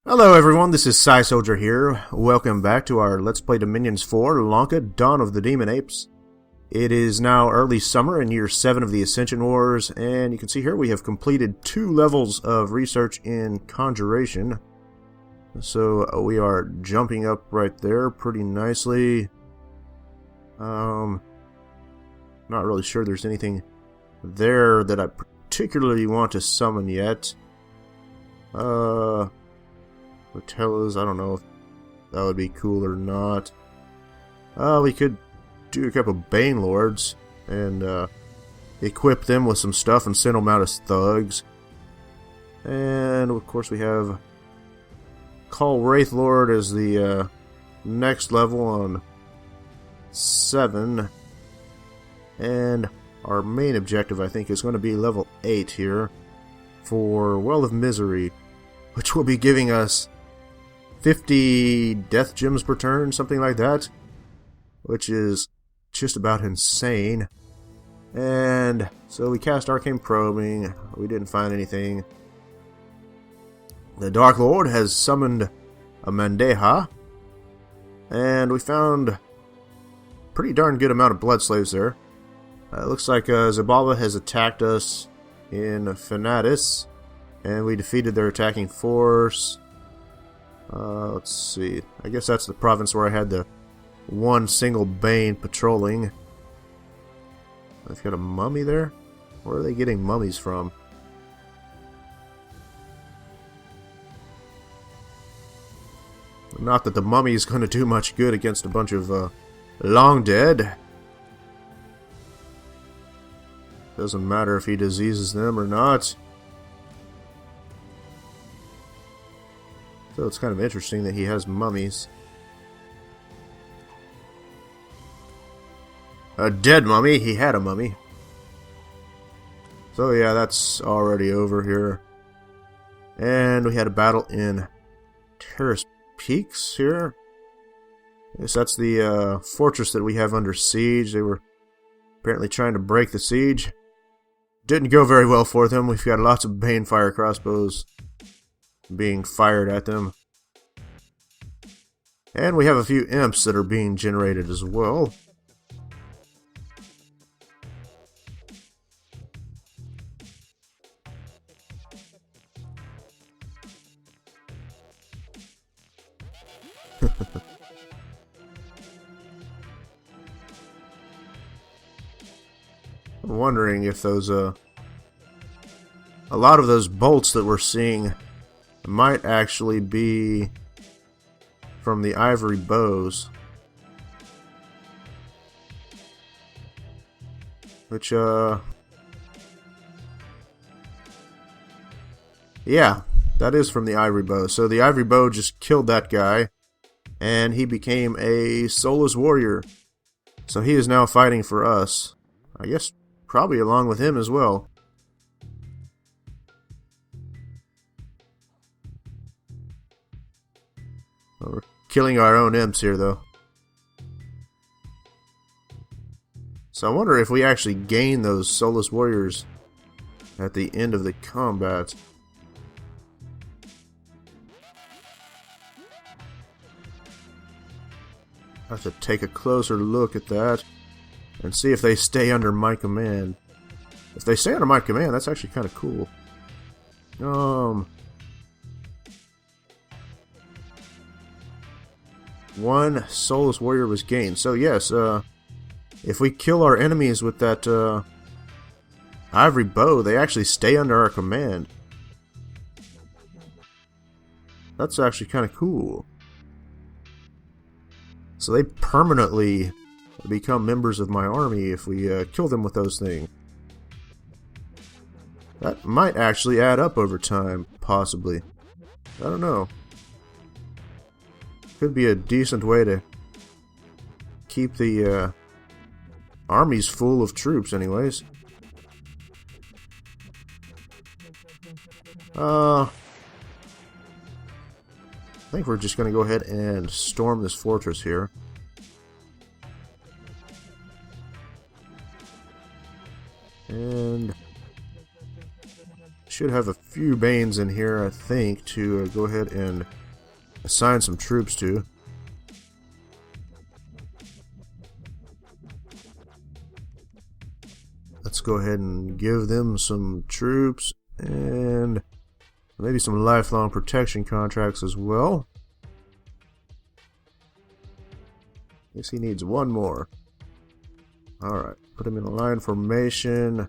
Hello everyone, this is Psy Soldier here. Welcome back to our Let's Play Dominions 4, Lanka, Dawn of the Demon Apes. It is now early summer in year 7 of the Ascension Wars, and you can see here we have completed 2 levels of research in Conjuration. So we are jumping up right there pretty nicely. Not really sure there's anything there that I particularly want to summon yet. Rotellas, I don't know if that would be cool or not. We could do a couple of Bane Lords and equip them with some stuff and send them out as thugs. And of course we have Call Wraith Lord as the next level on 7. And our main objective, I think, is going to be level 8 here for Well of Misery, which will be giving us 50 death gems per turn, something like that, which is just about insane. And so we cast Arcane Probing. We didn't find anything. The Dark Lord has summoned a Mandeha, and we found a pretty darn good amount of blood slaves there. It looks like Zabalba has attacked us in Fanatis, and we defeated their attacking force. Let's see. I guess that's the province where I had the one single Bane patrolling. I've got a mummy there? Where are they getting mummies from? Not that the mummy is going to do much good against a bunch of long dead. Doesn't matter if he diseases them or not. So it's kind of interesting that he has mummies. A dead mummy? He had a mummy. So yeah, that's already over here. And we had a battle in Terrace Peaks here. Yes, that's the fortress that we have under siege. They were apparently trying to break the siege. Didn't go very well for them. We've got lots of Bane fire crossbows being fired at them. And we have a few imps that are being generated as well. I'm wondering if those a lot of those bolts that we're seeing might actually be from the ivory bows, which yeah, that is from the ivory bow. So the ivory bow just killed that guy and he became a soulless warrior, so he is now fighting for us, I guess probably along with him as well. We're killing our own imps here, though. So I wonder if we actually gain those soulless warriors at the end of the combat. I have to take a closer look at that and see if they stay under my command. If they stay under my command, that's actually kind of cool. One soulless warrior was gained. So yes, if we kill our enemies with that ivory bow, they actually stay under our command. That's actually kind of cool. So they permanently become members of my army if we kill them with those things. That might actually add up over time, possibly. I don't know. Could be a decent way to keep the armies full of troops anyways. I think we're just going to go ahead and storm this fortress here. And should have a few Banes in here, I think, to go ahead and assign some troops to. Let's go ahead and give them some troops and maybe some lifelong protection contracts as well. Guess he needs one more. Alright, put him in a line formation.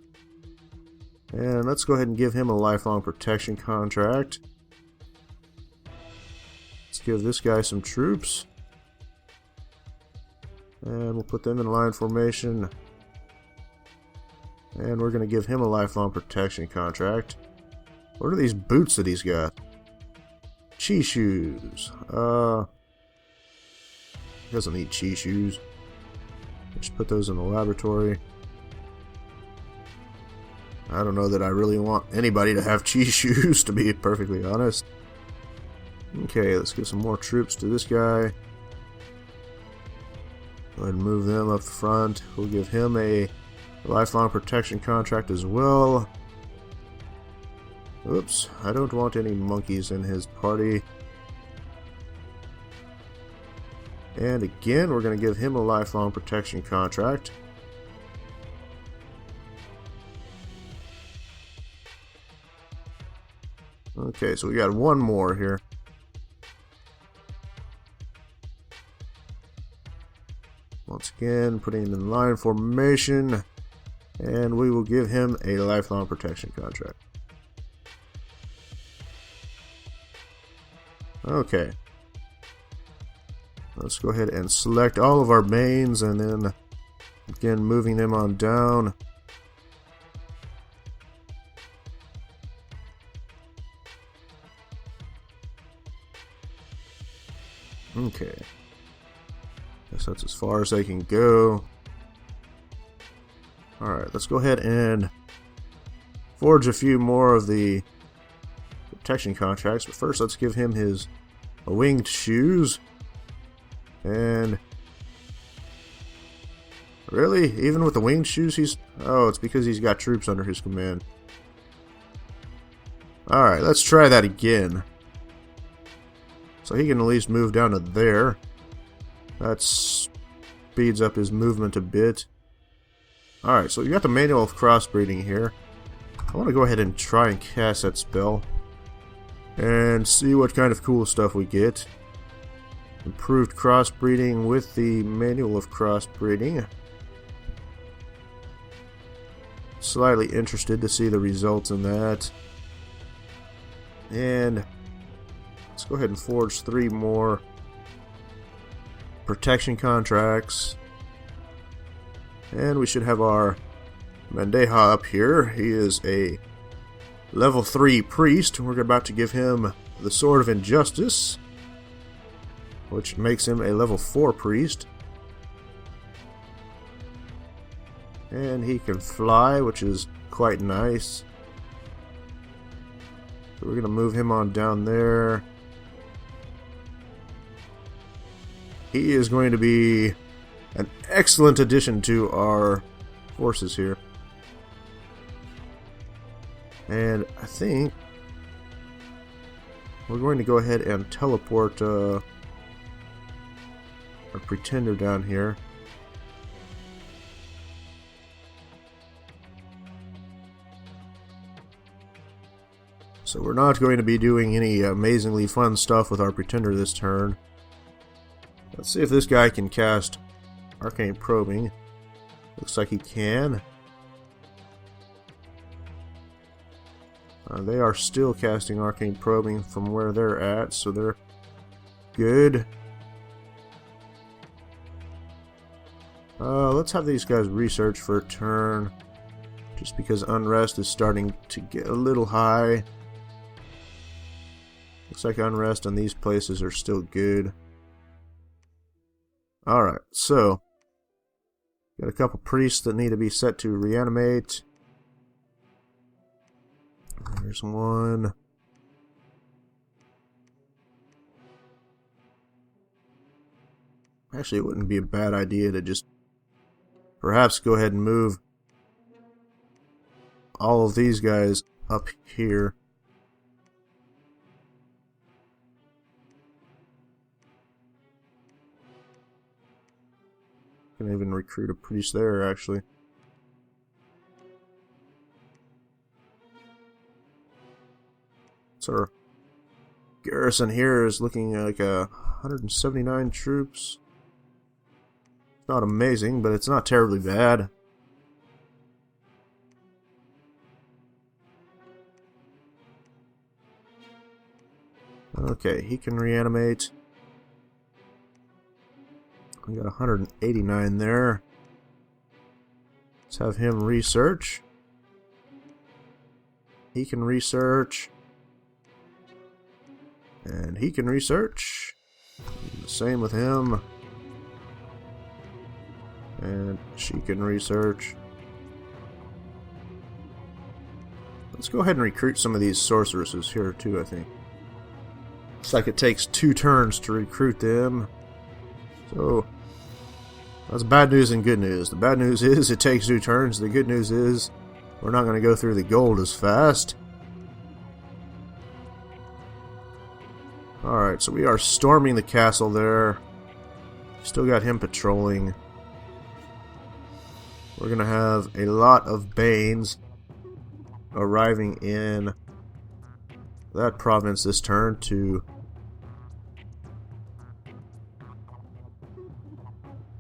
And let's go ahead and give him a lifelong protection contract. Let's give this guy some troops. And we'll put them in line formation. And we're going to give him a lifelong protection contract. What are these boots that he's got? Chi shoes. He doesn't need chi shoes. Just put those in the laboratory. I don't know that I really want anybody to have chi shoes, to be perfectly honest. Okay, let's give some more troops to this guy. Go ahead and move them up front. We'll give him a lifelong protection contract as well. Oops, I don't want any monkeys in his party. And again, we're going to give him a lifelong protection contract. Okay, so we got one more here. Once again, putting him in line formation. And we will give him a lifelong protection contract. Okay. Let's go ahead and select all of our Banes and then again moving them on down. Okay. Guess that's as far as they can go. Alright, let's go ahead and forge a few more of the protection contracts, but first let's give him his winged shoes. And really, even with the winged shoes, it's because he's got troops under his command. Alright, let's try that again. So he can at least move down to there. That speeds up his movement a bit. Alright, so we got the manual of crossbreeding here. I want to go ahead and try and cast that spell and see what kind of cool stuff we get. Improved crossbreeding with the manual of crossbreeding. Slightly interested to see the results in that. And let's go ahead and forge 3 more protection contracts. And we should have our Mendeha up here. He is a level 3 priest. We're about to give him the Sword of Injustice, which makes him a level 4 priest. And he can fly, which is quite nice. So we're going to move him on down there. He is going to be an excellent addition to our forces here. And I think we're going to go ahead and teleport our pretender down here. So we're not going to be doing any amazingly fun stuff with our pretender this turn. Let's see if this guy can cast Arcane Probing. Looks like he can. They are still casting Arcane Probing from where they're at, so they're good. Let's have these guys research for a turn, just because Unrest is starting to get a little high. Looks like Unrest on these places are still good. Alright, so got a couple priests that need to be set to reanimate. There's one. Actually, it wouldn't be a bad idea to just perhaps go ahead and move all of these guys up here. Can even recruit a priest there, actually. So our garrison here is looking like 179 troops. It's not amazing, but it's not terribly bad. Okay, he can reanimate. We got 189 there. Let's have him research. He can research. And he can research. The same with him. And she can research. Let's go ahead and recruit some of these sorceresses here too, I think. Looks like it takes 2 turns to recruit them. So, that's bad news and good news. The bad news is it takes 2 turns. The good news is we're not going to go through the gold as fast. Alright, so we are storming the castle there. Still got him patrolling. We're going to have a lot of Banes arriving in that province this turn to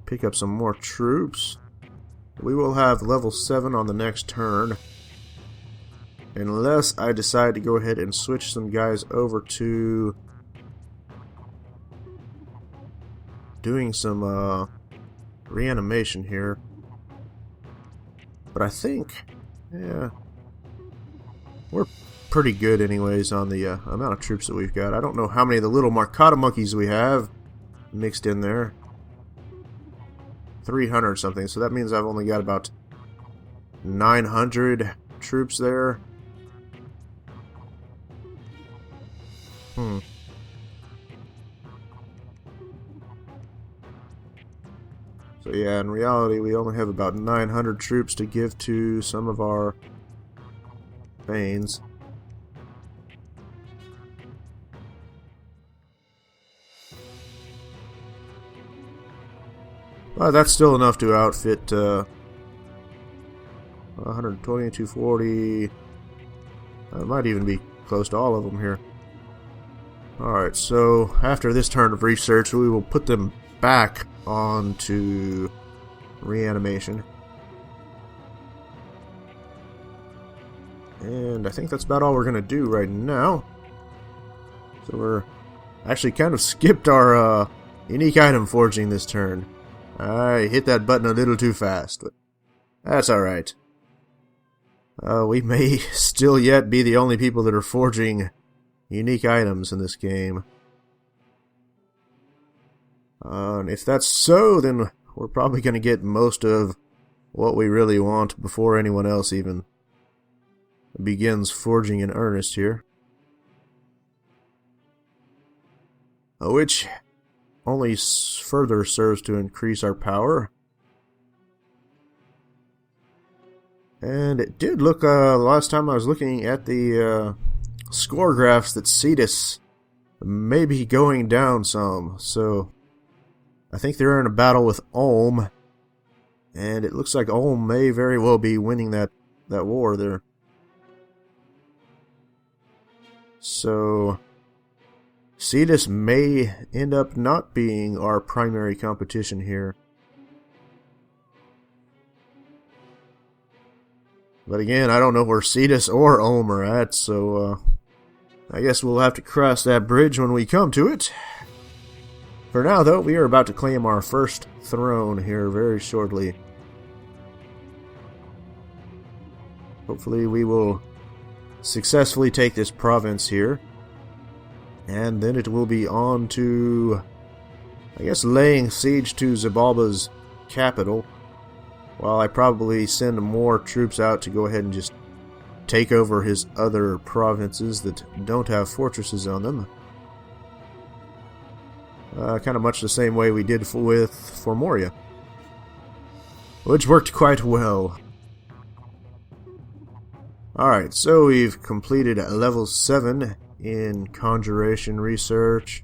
pick up some more troops. We will have level 7 on the next turn. Unless I decide to go ahead and switch some guys over to doing some reanimation here. But I think, yeah, we're pretty good anyways on the amount of troops that we've got. I don't know how many of the little Marcata monkeys we have mixed in there. 300 something, so that means I've only got about 900 troops there. So yeah, in reality, we only have about 900 troops to give to some of our Banes. But that's still enough to outfit 120, 240. It might even be close to all of them here. Alright, so after this turn of research, we will put them back onto reanimation. And I think that's about all we're going to do right now. So we're actually kind of skipped our unique item forging this turn. I hit that button a little too fast, but that's alright. We may still yet be the only people that are forging unique items in this game. And if that's so, then we're probably going to get most of what we really want before anyone else even begins forging in earnest here. Which only further serves to increase our power. And it did look, last time I was looking at the score graphs, that Cetus may be going down some. So I think they're in a battle with Ulm, and it looks like Ulm may very well be winning that war there. So Cetus may end up not being our primary competition here. But again, I don't know where Cetus or Ulm are at, so I guess we'll have to cross that bridge when we come to it. For now, though, we are about to claim our first throne here very shortly. Hopefully we will successfully take this province here. And then it will be on to, I guess, laying siege to Zabalba's capital. While I probably send more troops out to go ahead and just take over his other provinces that don't have fortresses on them. Kind of much the same way we did with Formoria, which worked quite well. Alright, so we've completed level 7 in Conjuration Research.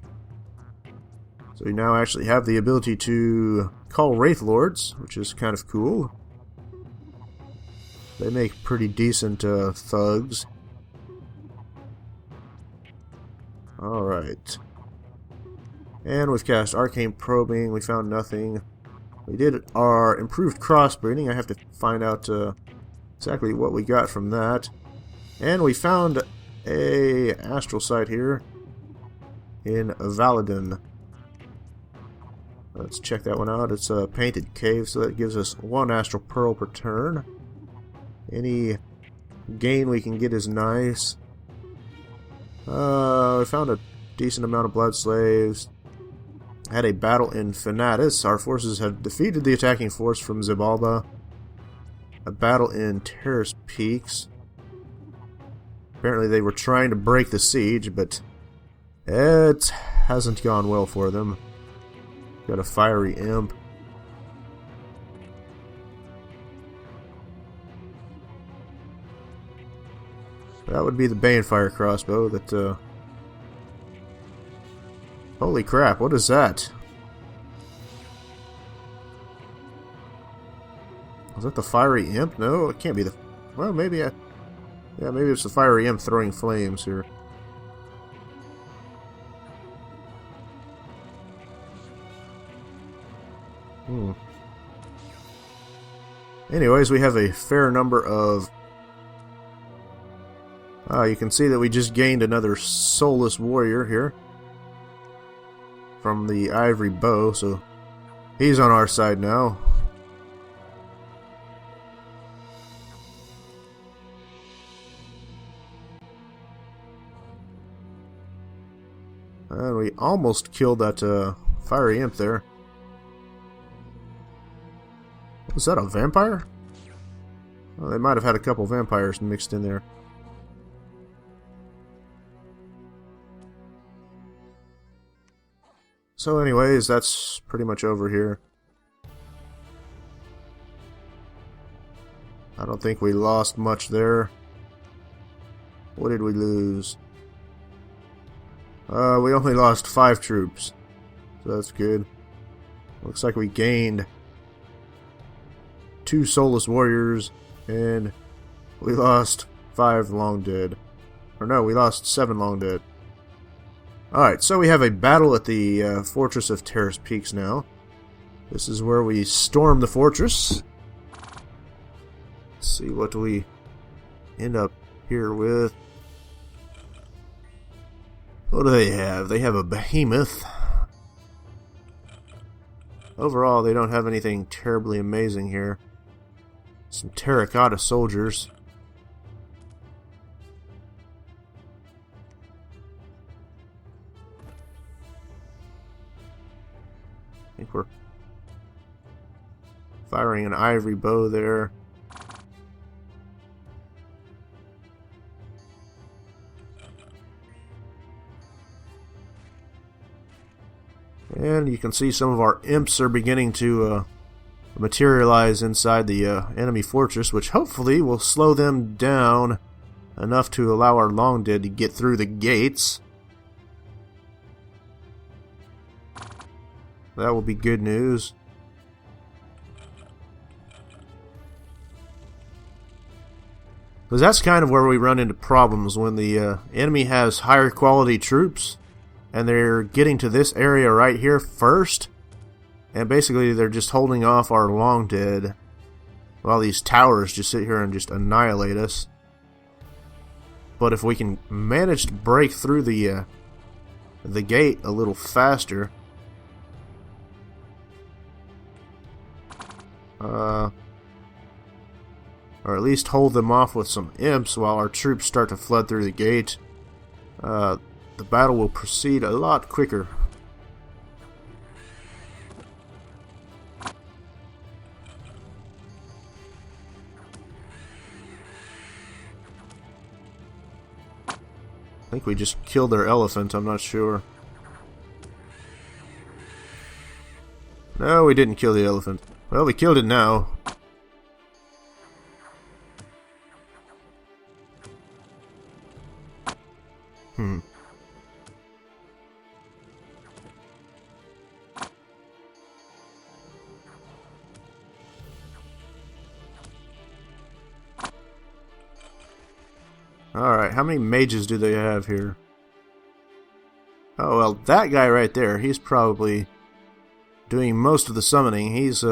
So we now actually have the ability to call Wraith Lords, which is kind of cool. They make pretty decent thugs. Alright. And we've cast Arcane Probing, we found nothing. We did our improved crossbreeding, I have to find out exactly what we got from that. And we found a astral site here in Valadin. Let's check that one out. It's a painted cave, so that gives us 1 astral pearl per turn. Any gain we can get is nice. We found a decent amount of blood slaves. Had a battle in Fanatis. Our forces have defeated the attacking force from Xibalba. A battle in Terrace Peaks. Apparently they were trying to break the siege, but it hasn't gone well for them. Got a fiery imp. That would be the Banefire crossbow that, holy crap, what is that? Was that the fiery imp? No, it can't be the... Well, maybe I... Yeah, maybe it's the fiery imp throwing flames here. Anyways, we have a fair number of... you can see that we just gained another soulless warrior here. From the ivory bow, so he's on our side now. And we almost killed that fiery imp there. Was that a vampire? Well, they might have had a couple vampires mixed in there. So anyways, that's pretty much over here. I don't think we lost much there. What did we lose? We only lost 5 troops. So that's good. Looks like we gained 2 soulless warriors, and we lost 5 long dead. Or no, we lost 7 long dead. Alright, so we have a battle at the Fortress of Terrace Peaks now. This is where we storm the fortress. Let's see what we end up here with. What do they have? They have a behemoth. Overall, they don't have anything terribly amazing here. Some terracotta soldiers. I think we're firing an ivory bow there. And you can see some of our imps are beginning to materialize inside the enemy fortress, which hopefully will slow them down enough to allow our long dead to get through the gates. That will be good news. Because that's kind of where we run into problems when the enemy has higher quality troops and they're getting to this area right here first, and basically they're just holding off our long dead while these towers just sit here and just annihilate us. But if we can manage to break through the gate a little faster, or at least hold them off with some imps while our troops start to flood through the gate, the battle will proceed a lot quicker. I think we just killed their elephant, I'm not sure. No, we didn't kill the elephant. Well, we killed it now. Hmm. Alright, how many mages do they have here? Oh, well, that guy right there, he's probably doing most of the summoning. He's,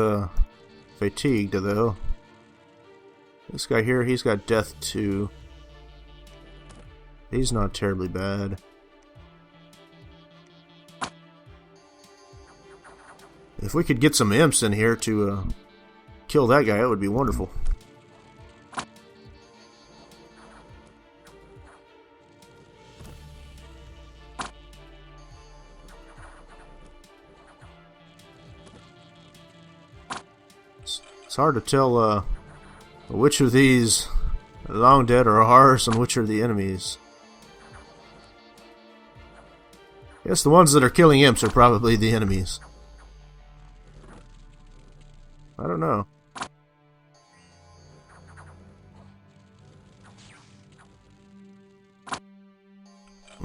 fatigued, though. This guy here, he's got death, too. He's not terribly bad. If we could get some imps in here to, kill that guy, that would be wonderful. It's hard to tell which of these long dead are ours and which are the enemies. I guess the ones that are killing imps are probably the enemies. I don't know.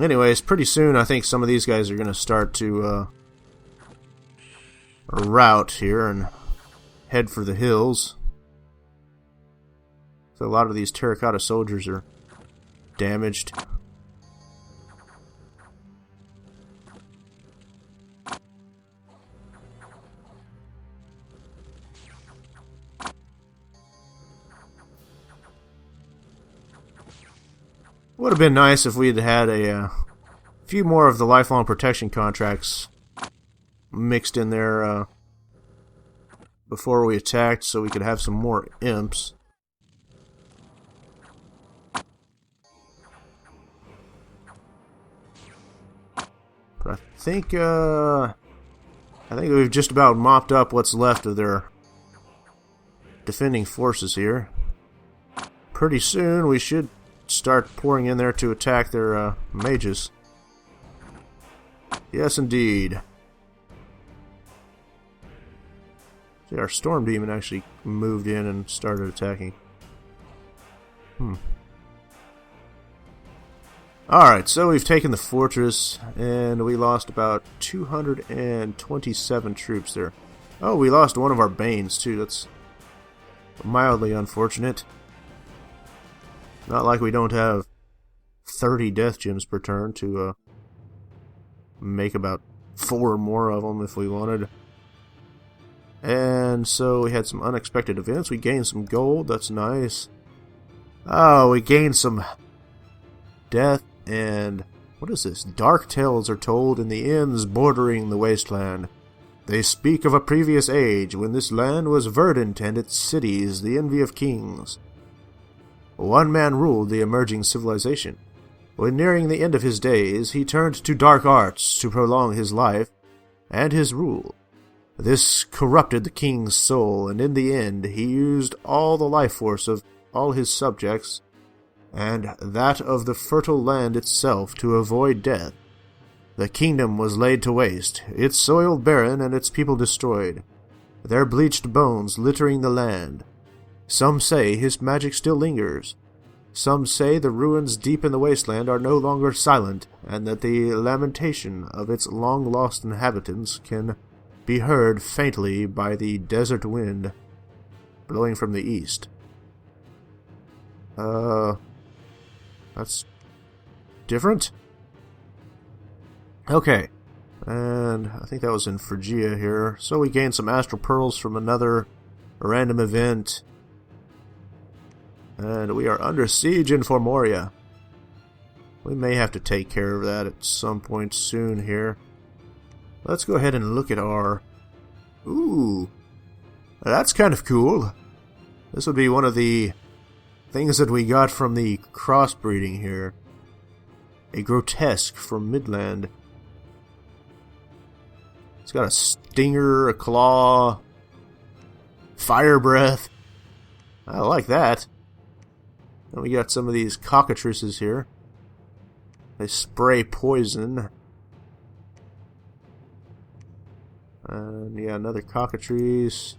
Anyways, pretty soon I think some of these guys are going to start to route here and head for the hills. So a lot of these terracotta soldiers are damaged. Would have been nice if we had had a few more of the lifelong protection contracts mixed in there before we attacked, so we could have some more imps. But I think we've just about mopped up what's left of their defending forces here. Pretty soon we should start pouring in there to attack their mages. Yes, indeed. See, our storm demon actually moved in and started attacking. Alright, so we've taken the fortress, and we lost about 227 troops there. Oh, we lost one of our Banes, too. That's mildly unfortunate. Not like we don't have 30 death gems per turn to make about 4 more of them if we wanted. And so we had some unexpected events. We gained some gold. That's nice. Oh, we gained some death. And what is this? Dark tales are told in the inns bordering the wasteland. They speak of a previous age when this land was verdant and its cities the envy of kings. One man ruled the emerging civilization. When nearing the end of his days, he turned to dark arts to prolong his life and his rule. This corrupted the king's soul, and in the end he used all the life force of all his subjects, and that of the fertile land itself, to avoid death. The kingdom was laid to waste, its soil barren, and its people destroyed, their bleached bones littering the land. Some say his magic still lingers. Some say the ruins deep in the wasteland are no longer silent, and that the lamentation of its long-lost inhabitants can be heard faintly by the desert wind blowing from the east. That's different? Okay. And I think that was in Phrygia here. So we gained some astral pearls from another random event. And we are under siege in Formoria. We may have to take care of that at some point soon here. Let's go ahead and look at our... Ooh, that's kind of cool. This would be one of the things that we got from the crossbreeding here. A grotesque from Midland. It's got a stinger, a claw, fire breath. I like that. And we got some of these cockatrices here. They spray poison. And yeah, another cockatrice.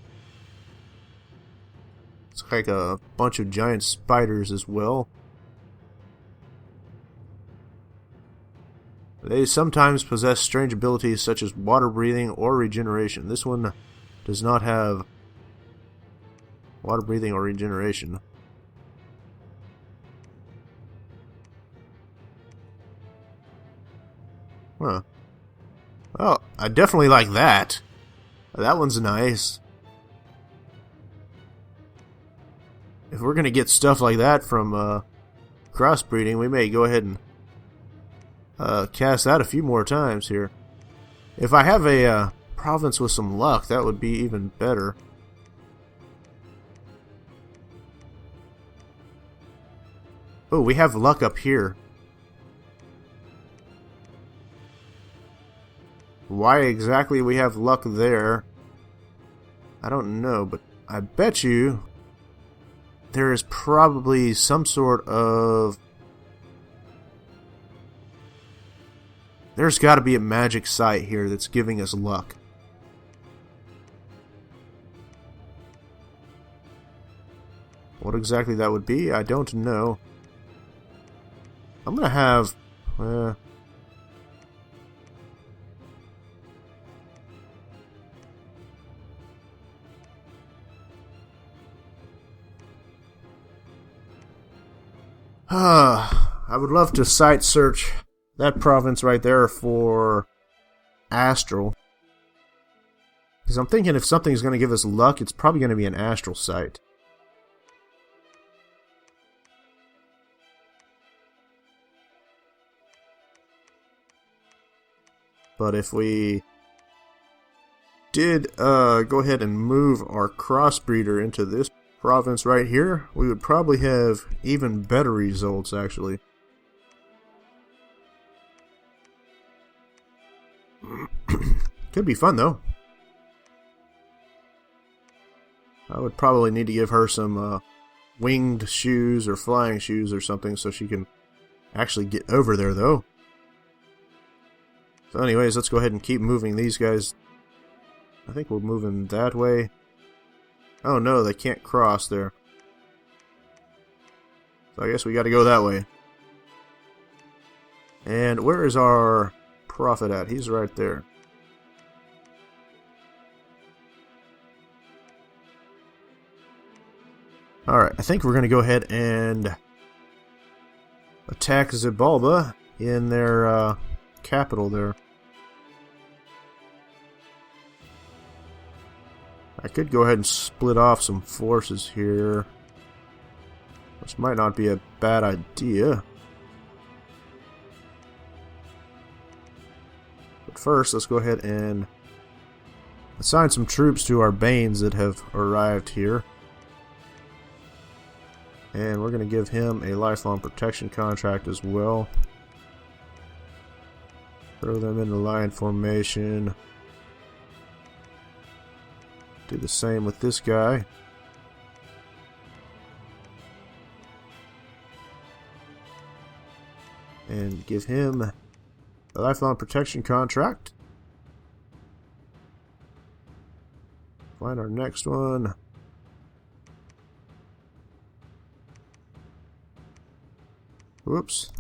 It's like a bunch of giant spiders as well. They sometimes possess strange abilities such as water breathing or regeneration. This one does not have water breathing or regeneration. Huh. Oh, I definitely like that. That one's nice. If we're going to get stuff like that from crossbreeding, we may go ahead and cast that a few more times here. If I have a province with some luck, that would be even better. Oh, we have luck up here. Why exactly we have luck there, I don't know, but I bet you there is probably some sort of... There's got to be a magic site here that's giving us luck. What exactly that would be, I don't know. I'm going to have... I would love to site search that province right there for astral. Because I'm thinking if something's going to give us luck, it's probably going to be an astral site. But if we did go ahead and move our crossbreeder into this province right here, we would probably have even better results, actually. Could be fun, though. I would probably need to give her some winged shoes or flying shoes or something so she can actually get over there, though. So anyways, let's go ahead and keep moving these guys. I think we're moving that way. Oh no, they can't cross there. So I guess we got to go that way. And where is our prophet at? He's right there. Alright, I think we're going to go ahead and attack Xibalba in their capital there. I could go ahead and split off some forces here. This might not be a bad idea. But first, let's go ahead and assign some troops to our Banes that have arrived here. And we're going to give him a lifelong protection contract as well. Throw them into lion formation. Do the same with this guy. And give him a lifelong protection contract. Find our next one. Whoops.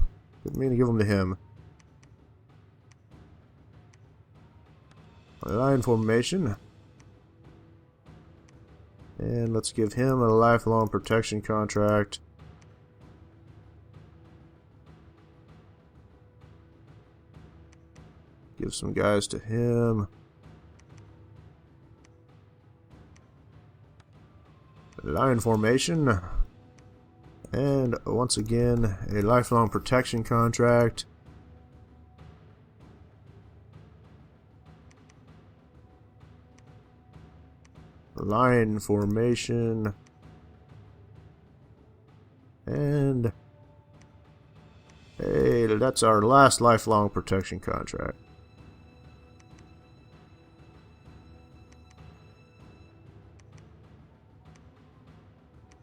Didn't mean to give them to him. Lion formation. And let's give him a lifelong protection contract. Give some guys to him. Lion formation. And once again, a lifelong protection contract. Lion formation. And hey, that's our last lifelong protection contract.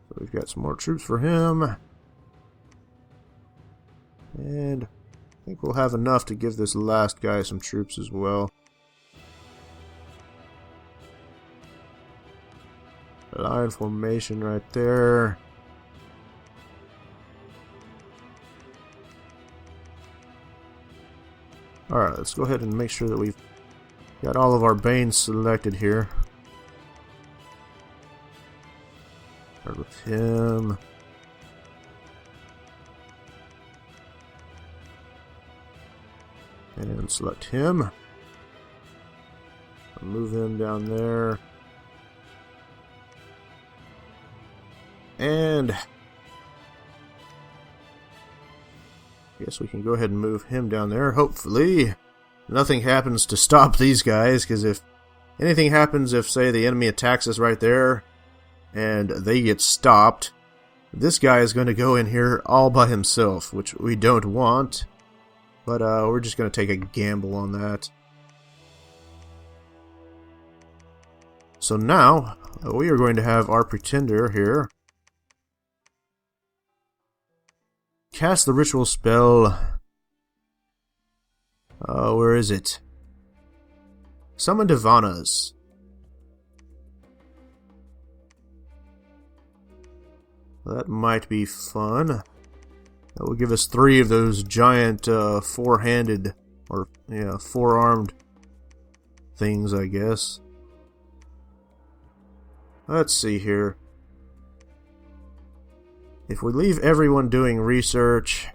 So we've got some more troops for him. And I think we'll have enough to give this last guy some troops as well. Lion formation right there. Alright, let's go ahead and make sure that we've got all of our Banes selected here. Start with him. And select him. Move him down there. And I guess we can go ahead and move him down there. Hopefully nothing happens to stop these guys, because if anything happens, if say the enemy attacks us right there and they get stopped, this guy is going to go in here all by himself, which we don't want. But we're just going to take a gamble on that. So now, we are going to have our Pretender here cast the ritual spell. Where is it? Summon Divanas. That might be fun. That will give us 3 of those giant four-handed, or four-armed things, I guess. Let's see here. If we leave everyone doing research,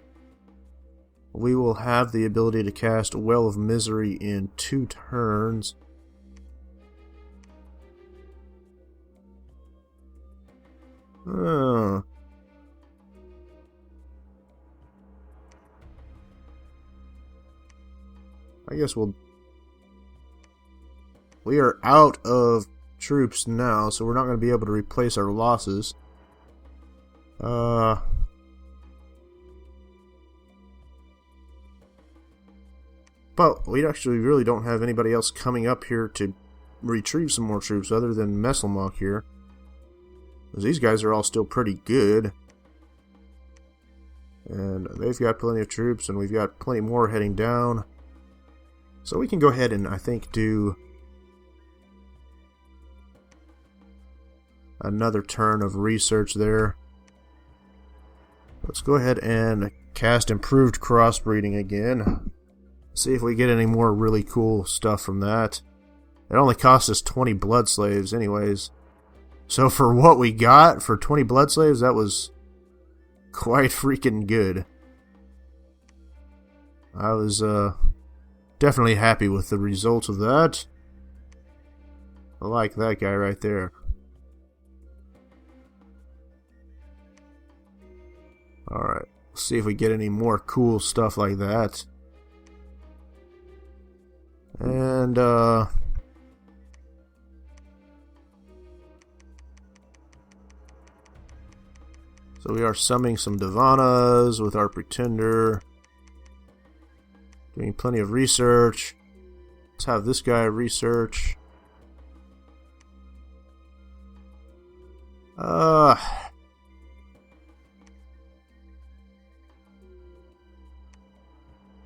we will have the ability to cast Well of Misery in 2 turns. I guess we are out of troops now, so we're not going to be able to replace our losses. But we actually really don't have anybody else coming up here to retrieve some more troops other than Messelmock here. Because these guys are all still pretty good. And they've got plenty of troops, and we've got plenty more heading down. So we can go ahead and, I think, do another turn of research there. Let's go ahead and cast Improved Crossbreeding again. See if we get any more really cool stuff from that. It only cost us 20 blood slaves anyways. So for what we got for 20 blood slaves, that was quite freaking good. I was definitely happy with the results of that. I like that guy right there. Alright, let's see if we get any more cool stuff like that. And, so we are summoning some Divanas with our Pretender. Doing plenty of research. Let's have this guy research.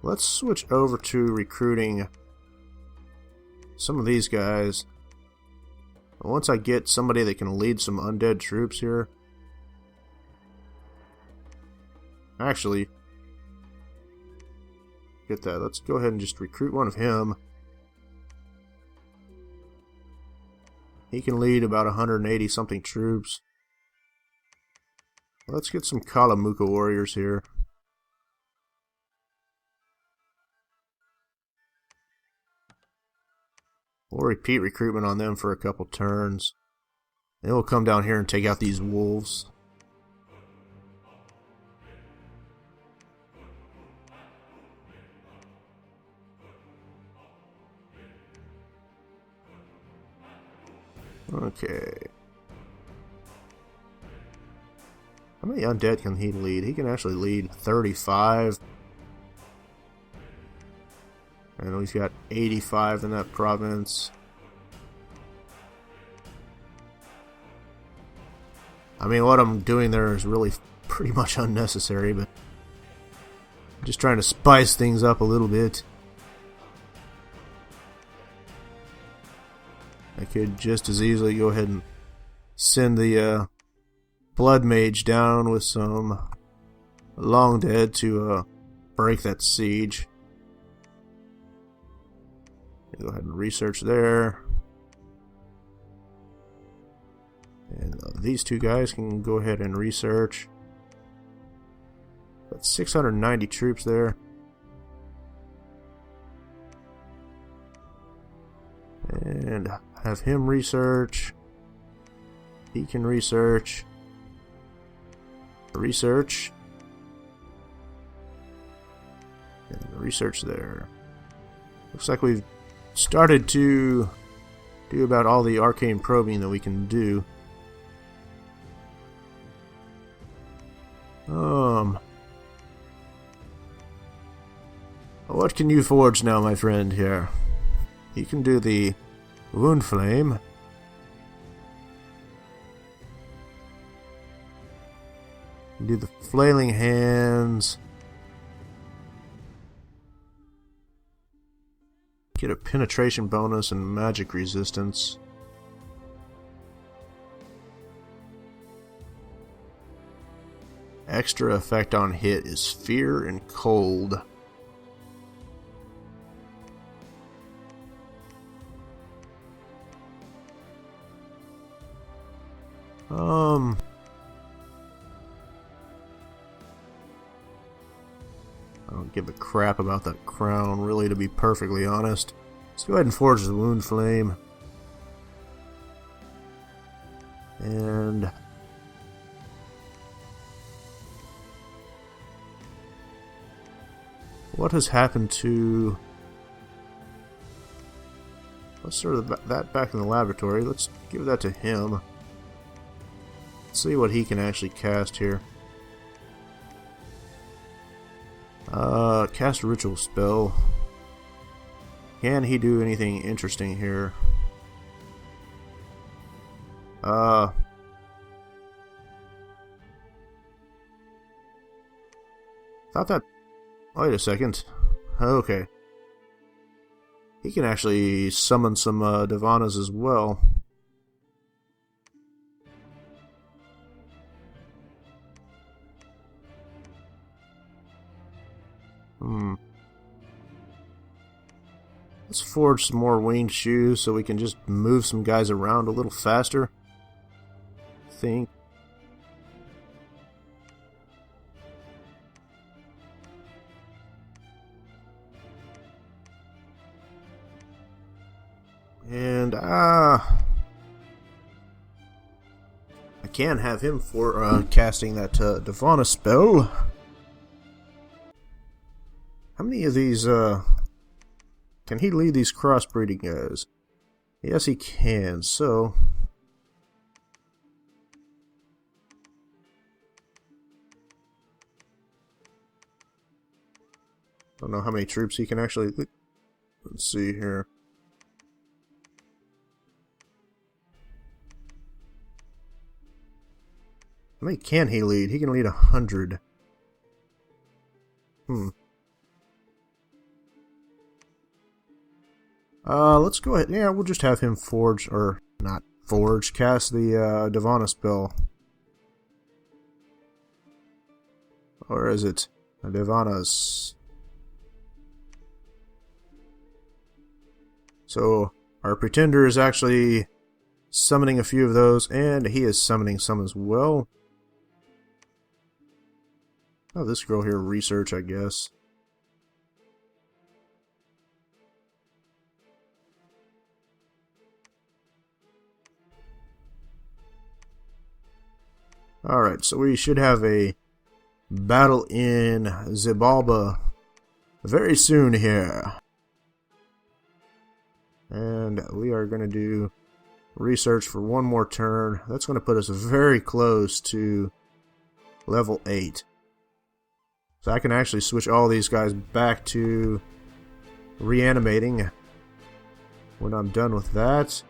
Let's switch over to recruiting some of these guys. Once I get somebody that can lead some undead troops here. Actually, get that. Let's go ahead and just recruit one of him. He can lead about 180 something troops. Let's get some Kalamuka warriors here. We'll repeat recruitment on them for a couple turns. Then we'll come down here and take out these wolves. Okay. How many undead can he lead? He can actually lead 35. And he's got 85 in that province. I mean, what I'm doing there is really pretty much unnecessary, but I'm just trying to spice things up a little bit. I could just as easily go ahead and send the Blood Mage down with some Long Dead to break that siege. Go ahead and research there. And these two guys can go ahead and research. Got 690 troops there. And have him research. He can research. Research. And research there. Looks like we've started to do about all the arcane probing that we can do. What can you forge now, my friend, here? You can do the wound flame. Do the flailing hands. Get a penetration bonus and magic resistance. Extra effect on hit is fear and cold. I don't give a crap about that crown, really, to be perfectly honest. Let's go ahead and forge the wound flame. And what has happened to... Let's throw that back in the laboratory. Let's give that to him. Let's see what he can actually cast here. Cast a ritual spell. Can he do anything interesting here? Thought that... Wait a second. Okay. He can actually summon some Divanas as well. Let's forge some more winged shoes so we can just move some guys around a little faster. I think. And I can have him for casting that Divana spell. How many of these can he lead these crossbreeding guys? Yes, he can. So I don't know how many troops he can actually lead. Let's see here. How many can he lead? He can lead 100. Let's go ahead. Yeah, we'll just have him forge, or not forge, cast the Divana spell. Or is it Divana's? So our pretender is actually summoning a few of those, and he is summoning some as well. Oh, this girl here, research, I guess. Alright, so we should have a battle in Xibalba very soon here. And we are going to do research for one more turn. That's going to put us very close to level 8. So I can actually switch all these guys back to reanimating when I'm done with that.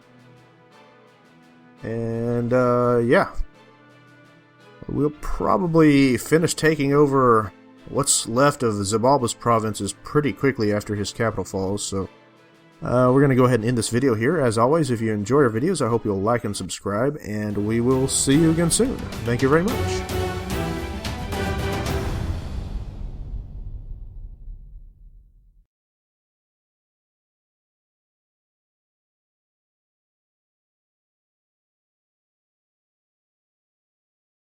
And yeah. We'll probably finish taking over what's left of Xibalba's provinces pretty quickly after his capital falls. So we're going to go ahead and end this video here. As always, if you enjoy our videos, I hope you'll like and subscribe, and we will see you again soon. Thank you very much.